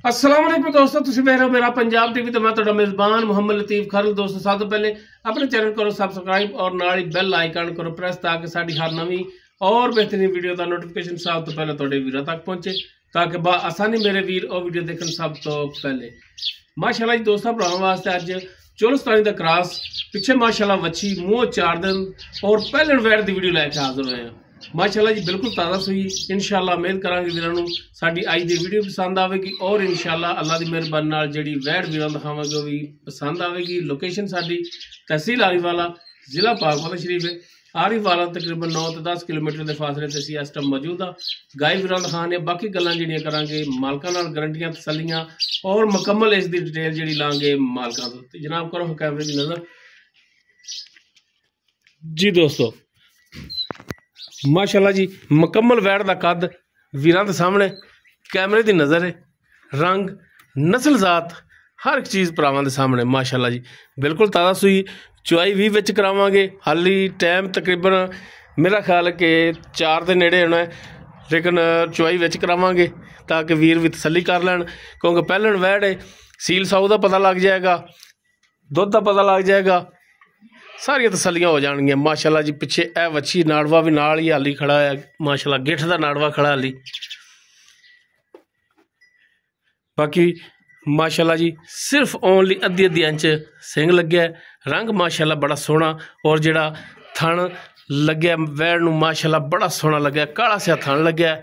अस्सलाम वालेकुम दोस्तों, तुसीं वेख रहे हो मेरा पंजाब टीवी तो मैं तुहाडा मेज़बान मुहम्मद लतीफ खरल। दोस्तों सब तो पहले अपने चैनल करो सबसक्राइब और नाल ही बैल आइकन करो प्रेस ताकि साडी हर नवी और बेहतरीन वीडियो का नोटिफिकेशन सब तो पहले तुहाडे वीरां तक पहुंचे ताकि आसानी मेरे वीर और वीडियो देखने सब तो पहले। माशाल्लाह जी दोस्तों भरावां वास्ते अज चोलस्तानी का क्रॉस पिछे माशाल्लाह वच्छी मूँह 4 दिन और पहले वैट की वीडियो लैके हाजिर होए हैं। माशाल्लाह जी बिल्कुल ताज़ा सूई। इंशाल्लाह उम्मीद करांगे वीरों साडी अज दी वीडियो पसंद आएगी और इंशाल्लाह अल्लाह की मेहरबानी नाल जिहड़ी वैट वीरों दिखावांगे वो भी पसंद आएगी। लोकेशन साडी तहसील आरीवाला जिला पाकपाल शरीफ है। आरीवाला तकरीबन 9 तो 10 किलोमीटर के फासले से असी इस टाइम मौजूद हाँ। गाय वीरों दिखाने बाकी गल्लां जिहड़ियां करांगे मालकां नाल गारंटियां तसल्लियां और मुकम्मल इसकी डिटेल जिहड़ी लांगे मालकां तो। जनाब करो कैमरे की नज़र जी। दोस्तों माशाल्लाह जी मुकम्मल वैट का कद वीरां दे सामने कैमरे की नज़र है। रंग नस्ल जात हर एक चीज़ भरावां दे सामने माशाल्लाह जी बिल्कुल ताज़ा सूई। चुआई भी विच करावांगे। हाली टाइम तकरीबन मेरा ख्याल है कि 4 के नेड़े होना है, लेकिन चुआई विच करावांगे ताकि वीर भी तसल्ली कर लैन क्योंकि पहले वैट है। सील साऊ का पता लग जाएगा, दुध का पता लग जाएगा, सारिया तसलियां हो जाएगियां माशाल्लाह जी। पिछे ए वच्छी नाड़वा भी नाल ही हाली खड़ा है माशाल्लाह, गिठ का नाड़वा खड़ा हाली। बाकी माशाल्लाह जी सिर्फ ओनली अद्धी इंच सिंग लग्या है। रंग माशाल्लाह बड़ा सोहना और जिहड़ा थन लग्या वैट नूं माशाल्लाह बड़ा सोहना लग्या, काला सिया थन लग्या।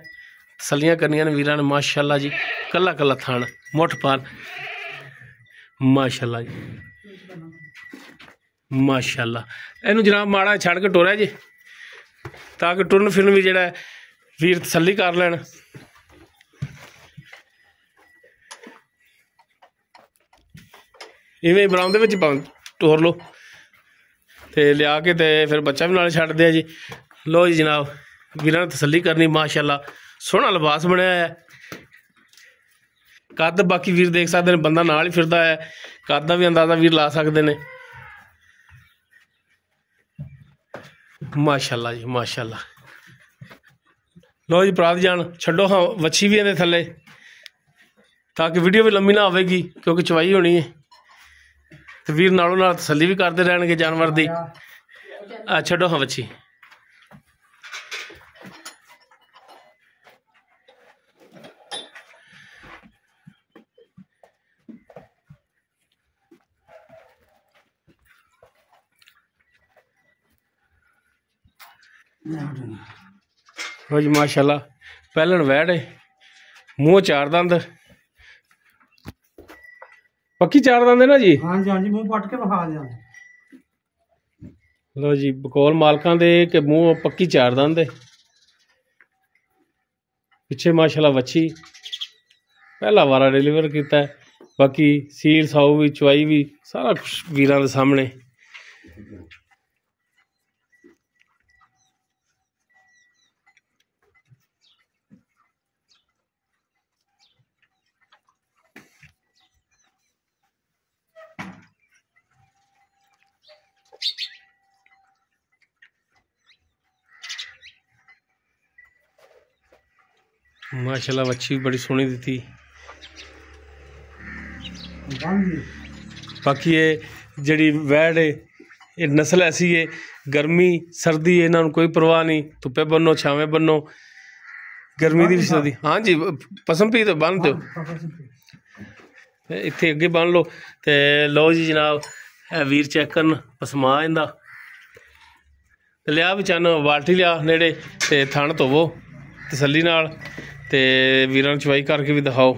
तसलियां करनियां ने वीरां ने माशाल्लाह जी। कला कला थन मुठ पाल माशाल्लाह जी माशाल्लाह। इनू जनाब माड़ा छड़ के टोरिया जी ताकि टुरन फिरन भी जिहड़ा वीर तसल्ली कर लैन। इवें बरामदे विच टोर लो तो लिया के ते फिर बच्चा भी नाल छड्ड दिया जी। लो जी जनाब वीरां ने तसल्ली करनी माशाल्लाह। सोहना लिबास बनाया है। कद बाकी वीर देख सकते हैं, बंदा नाल ही फिरदा है, कद का भी अंदाजा वीर ला सकते हैं माशाल्लाह जी माशाल्लाह। लो जी प्रात जान छड्डो हाँ वच्छी भी इहदे थल्ले ताकि वीडियो भी लंबी ना आवेगी क्योंकि चवाई होनी है तो वीर नालों नाल तसल्ली भी करते रहणगे जानवर दी। छड्डो हाँ वच्छी लो जी माशाल्लाह। पहलन वैट है, मूँह 4 दंद, पक्की 4 दंद है ना जी। हाँ जी हाँ जी मुँह पट के विखा दिया। लो जी बकौल मालकां दे के मूँह पक्की 4 दंद है। पिछे माशाल्लाह वच्छी पहला वारा डिलीवर किया है। बाकी सील साऊ भी चुआई भी सारा कुछ वीरां दे सामने। माशाल्लाह वच्छी बड़ी सोहनी दी। बाकी ये जड़ी वैट है ये नस्ल ऐसी है, गर्मी सर्दी इन्हों कोई परवाह नहीं। धुप्पे बनो छावे बनो गर्मी की भी सर्दी। हाँ जी पसम पी तो बन दो इत्थे अगे बन लो तो। लो जी जनाब वीर चेक करन पसमा इंदा लिया भी चन बाल्टी लिया नेड़े ते थन धोवो तसल्ली नाल ते वीरां चवाई करके भी दिखाओ।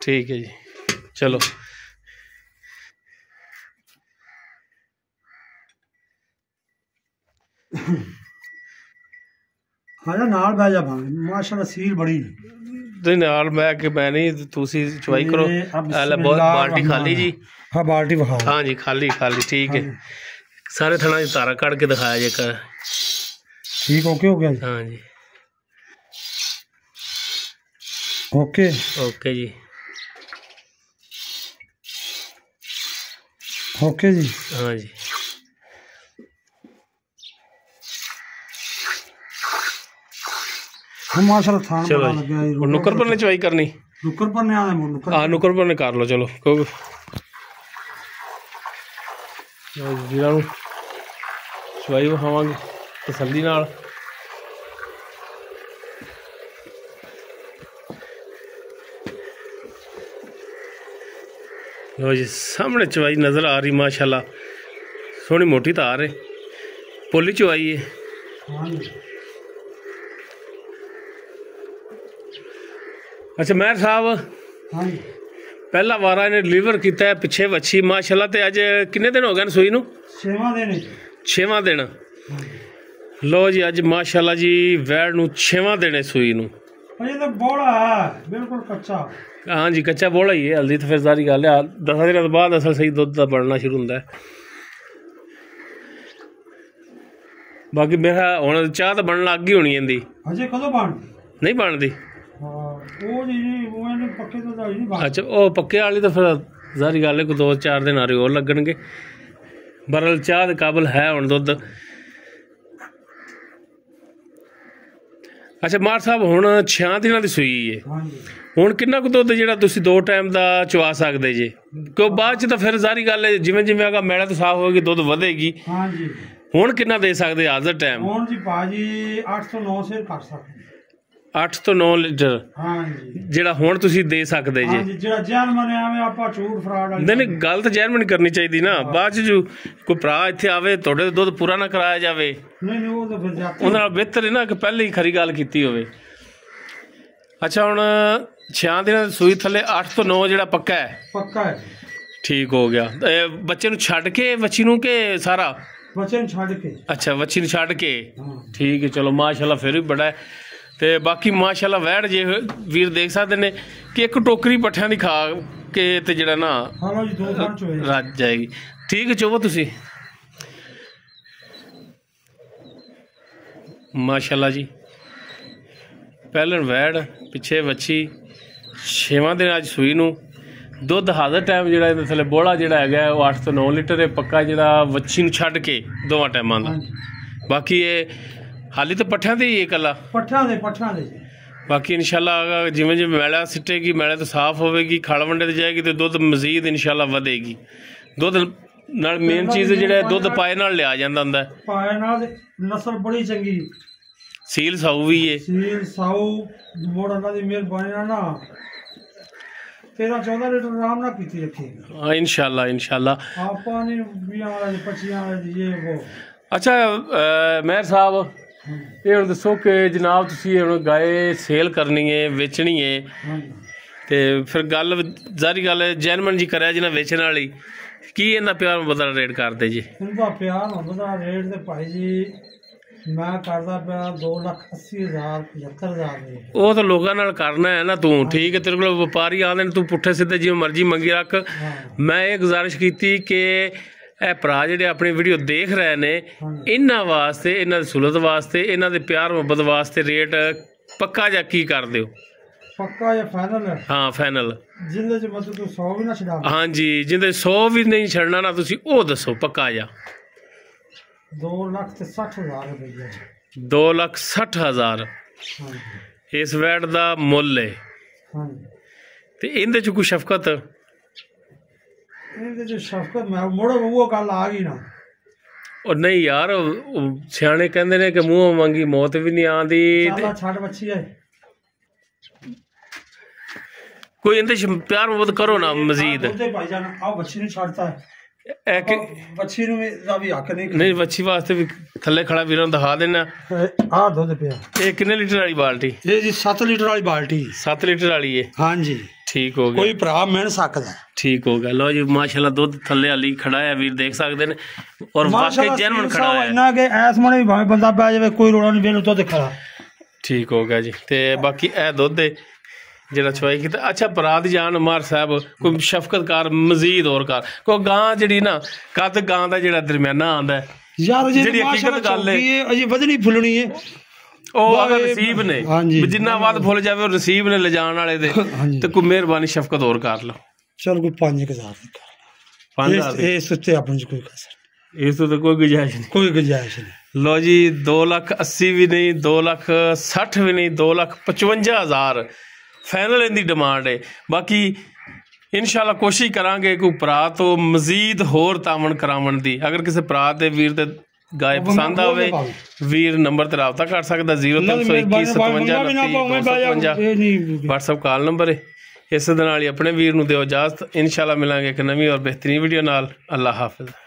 ठीक है जी चलो। हाँ नाल बह जा भावे माशाल्लाह सील बड़ी नाल मैं कि मैं नहीं तुसी चवाई करो। बहुत बाल्टी खाली जी। हाँ बाल्टी विखाओ। हाँ जी खाली खाली ठीक है। सारे थना तारा कट के दिखाया जेकर ठीक ओके हो गया। हाँ जी ओके ओके जी ओके जी। हाँ जी माशाल्लाह थान चलो बड़ा जी। लग गया जी। और नुक्कर पर ने चवाई करनी नुक्कर पर ने आने नुक्कर हाँ नुक्कर पर ने कर लो चलो क्योंकि जिला चवाई विखावांगे तसल्ली नाल। लो जी सामने चवाई नज़र आ रही माशाल्लाह सोहनी मोटी धार है पोली चवाई है। हाँ जी। अच्छा महर साहब हाँ जी। पहला वारा इन्हें डिलीवर किया है पिछे वच्छी माशाल्लाह ते अज किन्ने दिन हो गए सूई नूं? 6वां दिन। लो जी अज माशाल्लाह जी वैड़ नूं 6वां दिन है सूई नूं। अजे तो बोला है बिल्कुल कच्चा। हाँ जी कच्चा बोला ही है हल्दी तो फिर सारी गल है 10 दिन बाद असल सही दुध का बनना शुरू होंदा है। बाकी मेरा हुण चाह तो बनना लग ही होनी इंदी अजे कदों बन नहीं बनती। अच्छा वो पक्के वाली तो फिर सारी गल है कोई 2-4 दिन हारे और लगणगे बरल चाह दे काबिल है हुण दुध। अच्छा मार साहब हुण 6 दिनां दी सूई है हुण किन्ना कुछ दुध जिहड़ा तुसीं 2 टाइम दा चवा सकदे जे क्यों बाद च तो फिर सारी गल है जिवें जिवें अगर मैला तो साफ होएगी दुध वधेगी। हाँ जी हुण किन्ना दे सकदे हाज़र टाइम? हुण जी भाजी 8 ਤੋਂ 9 सेर कर सकते 8 ਤੋਂ 9 लीटर हाँ जी ਜਿਹੜਾ ਹੁਣ ਤੁਸੀਂ ਦੇ ਸਕਦੇ ਜੇ। हाँ जी ਜਿਹੜਾ ਜੈਨਮਨ ਐਵੇਂ ਆਪਾਂ ਝੂਠ ਫਰਾਡ ਵਾਲੀ ਨਹੀਂ ਨਹੀਂ ਗੱਲ ਤਾਂ ਜੈਨਮਨ ਕਰਨੀ ਚਾਹੀਦੀ ਨਾ ਬਾਅਦ ਚ ਜੋ ਕੋਈ ਭਰਾ ਇੱਥੇ ਆਵੇ ਤੁਹਾਡੇ ਦੁੱਧ ਪੂਰਾ ਨਾ ਕਰਾਇਆ ਜਾਵੇ ਨਹੀਂ ਉਹ ਤਾਂ ਫਿਰ ਜਾਤੀ ਉਹਨਾਂ ਨਾਲ ਬਿਹਤਰ ਹੈ ਨਾ ਕਿ ਪਹਿਲੇ ਹੀ ਖਰੀ ਗੱਲ ਕੀਤੀ ਹੋਵੇ। ਅੱਛਾ ਹੁਣ 6 ਦਿਨਾਂ ਦੀ ਸੂਈ ਥੱਲੇ 8 ਤੋਂ 9 ਜਿਹੜਾ ਪੱਕਾ ਹੈ ਠੀਕ ਹੋ ਗਿਆ। ਬੱਚੇ ਨੂੰ ਛੱਡ ਕੇ ਵੱਛੀ ਨੂੰ ਕਿ ਸਾਰਾ ਬੱਚੇ ਨੂੰ ਛੱਡ ਕੇ? ਅੱਛਾ ਵੱਛੀ ਨੂੰ ਛੱਡ ਕੇ ਠੀਕ ਹੈ ਚਲੋ ਮਾਸ਼ਾਅੱਲਾ ਫਿਰ ਵੀ ਬੜਾ ਹੈ। ਤੇ ਬਾਕੀ ਮਾਸ਼ਾਅੱਲਾ ਵੈੜ ਜੇ ਵੀਰ ਦੇਖ ਸਕਦੇ ਨੇ ਕਿ ਇੱਕ ਟੋਕਰੀ ਪੱਠਿਆਂ ਦੀ ਖਾ ਕੇ ਤੇ ਜਿਹੜਾ ਨਾ ਹਾਂ ਜੀ 2 ਸਾਲ ਚ ਹੋਏਗੀ ਰੱਜ ਜਾਏਗੀ। ਠੀਕ ਹੈ ਚੋਵੋ ਤੁਸੀਂ ਮਾਸ਼ਾਅੱਲਾ ਜੀ ਪਹਿਲਣ ਵੈੜ ਪਿੱਛੇ ਵੱਛੀ 6ਵਾਂ ਦਿਨ ਅੱਜ ਸੂਈ ਨੂੰ ਦੁੱਧ ਹਾਜ਼ਰ ਟਾਈਮ ਜਿਹੜਾ ਇਹਦੇ ਥੱਲੇ ਬੋਲਾ ਜਿਹੜਾ ਹੈਗਾ ਉਹ 8 ਤੋਂ 9 ਲੀਟਰ ਹੈ ਪੱਕਾ ਜਿਹੜਾ ਵੱਛੀ ਨੂੰ ਛੱਡ ਕੇ ਦੋਵਾਂ ਟਾਈਮਾਂ ਦਾ। ਬਾਕੀ ਇਹ ਹਾਲੀ ਤਾਂ ਪੱਠਿਆਂ ਦੇ ਹੀ ਇਕੱਲਾ ਪੱਠਿਆਂ ਦੇ ਬਾਕੀ ਇਨਸ਼ਾਅੱਲਾ ਜਿਵੇਂ ਜਿਵੇਂ ਮੈਲਾ ਸਿੱਟੇਗੀ ਮੈਲੇ ਤੋਂ ਸਾਫ਼ ਹੋਵੇਗੀ ਖਲ ਵੰਡੇ ਤੇ ਜਾਏਗੀ ਤੇ ਦੁੱਧ ਮਜ਼ੀਦ ਇਨਸ਼ਾਅੱਲਾ ਵਧੇਗੀ। ਦੁੱਧ ਨਾਲ ਮੇਨ ਚੀਜ਼ ਜਿਹੜਾ ਦੁੱਧ ਪਾਏ ਨਾਲ ਲਿਆ ਜਾਂਦਾ ਹੁੰਦਾ ਪਾਏ ਨਾਲ ਨਸਲ ਬੜੀ ਚੰਗੀ ਸੀਲ ਸਾਊ ਵੀ ਹੈ ਸੀਲ ਸਾਊ ਮੋੜ ਅੱਲਾ ਦੀ ਮਿਹਰਬਾਨੀ ਨਾਲ ਨਾ 13-14 ਲੀਟਰ ਆਰਾਮ ਨਾਲ ਪੀਤੀ ਰੱਖੀ। ਹਾਂ ਇਨਸ਼ਾਅੱਲਾ ਆਪਾਂ ਨੇ 20 ਵਾਲੇ 25 ਵਾਲੇ ਇਹ ਉਹ। ਅੱਛਾ ਮਹਿਰ ਸਾਹਿਬ ਇਹ ਹੁਣ ਦੱਸੋ ਕਿ ਜਨਾਬ ਤੁਸੀਂ ਹੁਣ ਗਾਏ ਸੇਲ ਕਰਨੀ ਹੈ ਵੇਚਣੀ ਹੈ ਤੇ ਫਿਰ ਗੱਲ ਜ਼ਾਰੀ ਗੱਲ ਜੈਨਮਨ ਜੀ ਕਰਿਆ ਜਿਹਨਾਂ ਵੇਚਣ ਵਾਲੀ ਕੀ ਇਹਨਾਂ ਪਿਆਰ ਬਦਲ ਰੇਟ ਕਰਦੇ ਜੀ? ਇਹਦਾ ਪਿਆਰ ਹੁੰਦਾ ਰੇਟ ਤੇ ਭਾਈ ਜੀ ਮੈਂ ਕਰਦਾ ਪਿਆ 2,80,000 75,000 ਉਹ ਤਾਂ ਲੋਕਾਂ ਨਾਲ ਕਰਨਾ ਹੈ ਨਾ ਤੂੰ ਠੀਕ ਹੈ ਤੇਰੇ ਕੋਲ ਵਪਾਰੀ ਆਉਂਦੇ ਨੇ ਤੂੰ ਪੁੱਠੇ ਸਿੱਧੇ ਜਿਵੇਂ ਮਰਜ਼ੀ ਮੰਗੀ ਰੱਖ। ਮੈਂ ਇਹ ਗੁਜ਼ਾਰਿਸ਼ ਕੀਤੀ ਕਿ ਇਹ ਭਰਾ ਜਿਹੜੇ ਆਪਣੀ ਵੀਡੀਓ ਦੇਖ ਰਹੇ ਨੇ ਇਹਨਾਂ ਵਾਸਤੇ ਇਹਨਾਂ ਦੀ ਸਹੂਲਤ ਵਾਸਤੇ ਇਹਨਾਂ ਦੇ ਪਿਆਰ ਮੁਹੱਬਤ ਵਾਸਤੇ ਰੇਟ ਪੱਕਾ ਜਾਂ ਕੀ ਕਰ ਦਿਓ? ਪੱਕਾ ਜਾਂ ਫਾਈਨਲ? ਹਾਂ ਫਾਈਨਲ ਜਿੰਦੇ ਚ ਮਤਲਬ ਤੂੰ 100 ਵੀ ਨਾ ਛਡਾ। ਹਾਂਜੀ ਜਿੰਦੇ 100 ਵੀ ਨਹੀਂ ਛੱਡਣਾ ਨਾ ਤੁਸੀਂ ਉਹ ਦੱਸੋ ਪੱਕਾ ਜਾਂ 2,60,000 ਰੁਪਏ 2,60,000 ਇਸ ਵੈਟ ਦਾ ਮੁੱਲ ਹੈ ਤੇ ਇਹਦੇ ਚ ਕੋਈ ਸ਼ਫਕਤ? ਇਹਦੇ ਚ ਸ਼ਫਕਤ ਮੈਂ ਮੁੜ ਉਹ ਗੱਲ ਆ ਗਈ ਨਾ ਉਹ ਨਹੀਂ ਯਾਰ ਸਿਆਣੇ ਕਹਿੰਦੇ ਨੇ ਕਿ ਮੂੰਹੋਂ ਮੰਗੀ ਮੌਤ ਵੀ ਨਹੀਂ ਆਉਂਦੀ। ਛੱਡ ਬੱਚੀ ਹੈ ਕੋਈ ਇਹਦੇ ਚ ਪਿਆਰ ਮੁਹੱਬਤ ਕਰੋ ਨਾ ਮਜ਼ੀਦ। ਭਾਈ ਜਾਨ ਆਹ ਬੱਚੀ ਨੂੰ ਛੱਡਤਾ ਬੱਚੀ ਨੂੰ ਵੀ ਹੱਕ ਨਹੀਂ ਬੱਚੀ ਵਾਸਤੇ ਵੀ ਥੱਲੇ ਖੜਾ ਵੀਰਾਂ ਨੂੰ ਦਿਖਾ ਦੇਣਾ। ਆਹ ਦੁੱਧ ਪਿਆ ਇਹ ਕਿੰਨੇ ਲੀਟਰ ਵਾਲੀ ਬਾਲਟੀ? ਇਹ ਜੀ 7 ਲੀਟਰ ਵਾਲੀ ਬਾਲਟੀ 7 ਲੀਟਰ ਵਾਲੀ ਹੈ। ਹਾਂਜੀ ਠੀਕ ਹੋ ਗਿਆ ਕੋਈ ਭਰਾ ਮਿਲ ਸਕਦਾ ਠੀਕ ਹੋ ਗਿਆ। ਲਓ ਜੀ ਮਾਸ਼ਾਅੱਲਾ ਦੁੱਧ ਥੱਲੇ ਹਾਲੀ ਖੜਾ ਹੈ ਵੀਰ ਦੇਖ ਸਕਦੇ ਨੇ ਔਰ ਵਾਕਈ ਜੈਨੂਇਨ ਖੜਾ ਹੈ ਇੰਨਾ ਕਿ ਐਸ ਮਣੇ ਵੀ ਭਾਵੇਂ ਬੰਦਾ ਪੈ ਜਾਵੇ ਕੋਈ ਰੋਣਾ ਨਹੀਂ ਵੇਲੇ ਦੁੱਧ ਖੜਾ ਠੀਕ ਹੋ ਗਿਆ ਜੀ। ਤੇ ਬਾਕੀ ਇਹ ਦੁੱਧ ਹੈ ਜਿਹੜਾ ਚਵਾਈ ਕੀਤਾ। ਅੱਛਾ ਭਰਾ ਦੀ ਜਾਨ ਮਾਰ ਸਾਹਿਬ ਕੋਈ ਸ਼ਫਕਤ ਕਰ ਮਜ਼ੀਦ ਹੋਰ ਕਰ ਕੋਈ ਗਾਂ ਜਿਹੜੀ ਨਾ ਕੱਦ ਗਾਂ ਦਾ ਜਿਹੜਾ ਦਰਮਿਆਨਾ ਆਉਂਦਾ ਯਾਰ ਜਿਹੜੀ ਹਕੀਕਤ ਗੱਲ ਹੈ ਅਜੇ ਵਧਣੀ ਫੁੱਲਣੀ ਹੈ ਉਹ ਅਗਰ ਰਸੀਬ ਨੇ ਹਾਂਜੀ ਜਿੰਨਾ ਵੱਧ ਫੁੱਲ ਜਾਵੇ ਉਹ ਰਸੀਬ ਨੇ ਲਿਜਾਣ ਵਾਲੇ ਦੇ ਤੇ ਕੋਈ ਮਿਹਰਬਾਨੀ ਸ਼ਫਕਤ ਹੋਰ ਕਰ ਲਓ ਚਲ ਕੋਈ 5000 ਦੀ ਕਰ 5000 ਇਹ ਸੁੱਤੇ ਆਪਣੇ ਚ ਕੋਈ ਕਸਰ ਇਸ ਤੋਂ ਤਾਂ ਕੋਈ ਗੁਜਾਇਸ਼ ਨਹੀਂ ਕੋਈ ਗੁੰਜਾਇਸ਼ ਨਹੀਂ ਲੋ ਜੀ 2,80,000 ਵੀ ਨਹੀਂ 2,60,000 ਵੀ ਨਹੀਂ 2,55,000 ਫਾਈਨਲ ਇਹਦੀ ਡਿਮਾਂਡ ਹੈ ਬਾਕੀ ਇਨਸ਼ਾਅੱਲਾ ਕੋਸ਼ਿਸ਼ ਕਰਾਂਗੇ ਕੋਈ ਭਰਾ ਤੋਂ ਮਜ਼ੀਦ ਹੋਰ ਤਾਮਣ ਕਰਾਉਣ ਦੀ ਅਗਰ ਕਿਸੇ ਭਰਾ ਤੇ ਵੀਰ ਤੇ ਗਾਇ ਪਸੰਦ ਆਵੇ ਵੀਰ ਨੰਬਰ ਤੇ ਰਾਬਤਾ ਕਰ ਸਕਦਾ 0321575955 WhatsApp ਕਾਲ ਨੰਬਰ ਹੈ ਇਸ ਦੇ ਨਾਲ ਹੀ ਆਪਣੇ ਵੀਰ ਨੂੰ ਦਿਓ ਇਜਾਜ਼ਤ ਇਨਸ਼ਾਅੱਲਾ ਮਿਲਾਂਗੇ ਇੱਕ ਨਵੀਂ ਔਰ ਬਿਹਤਰੀਨ ਵੀਡੀਓ ਨਾਲ ਅੱਲਾ ਹਾਫਿਜ਼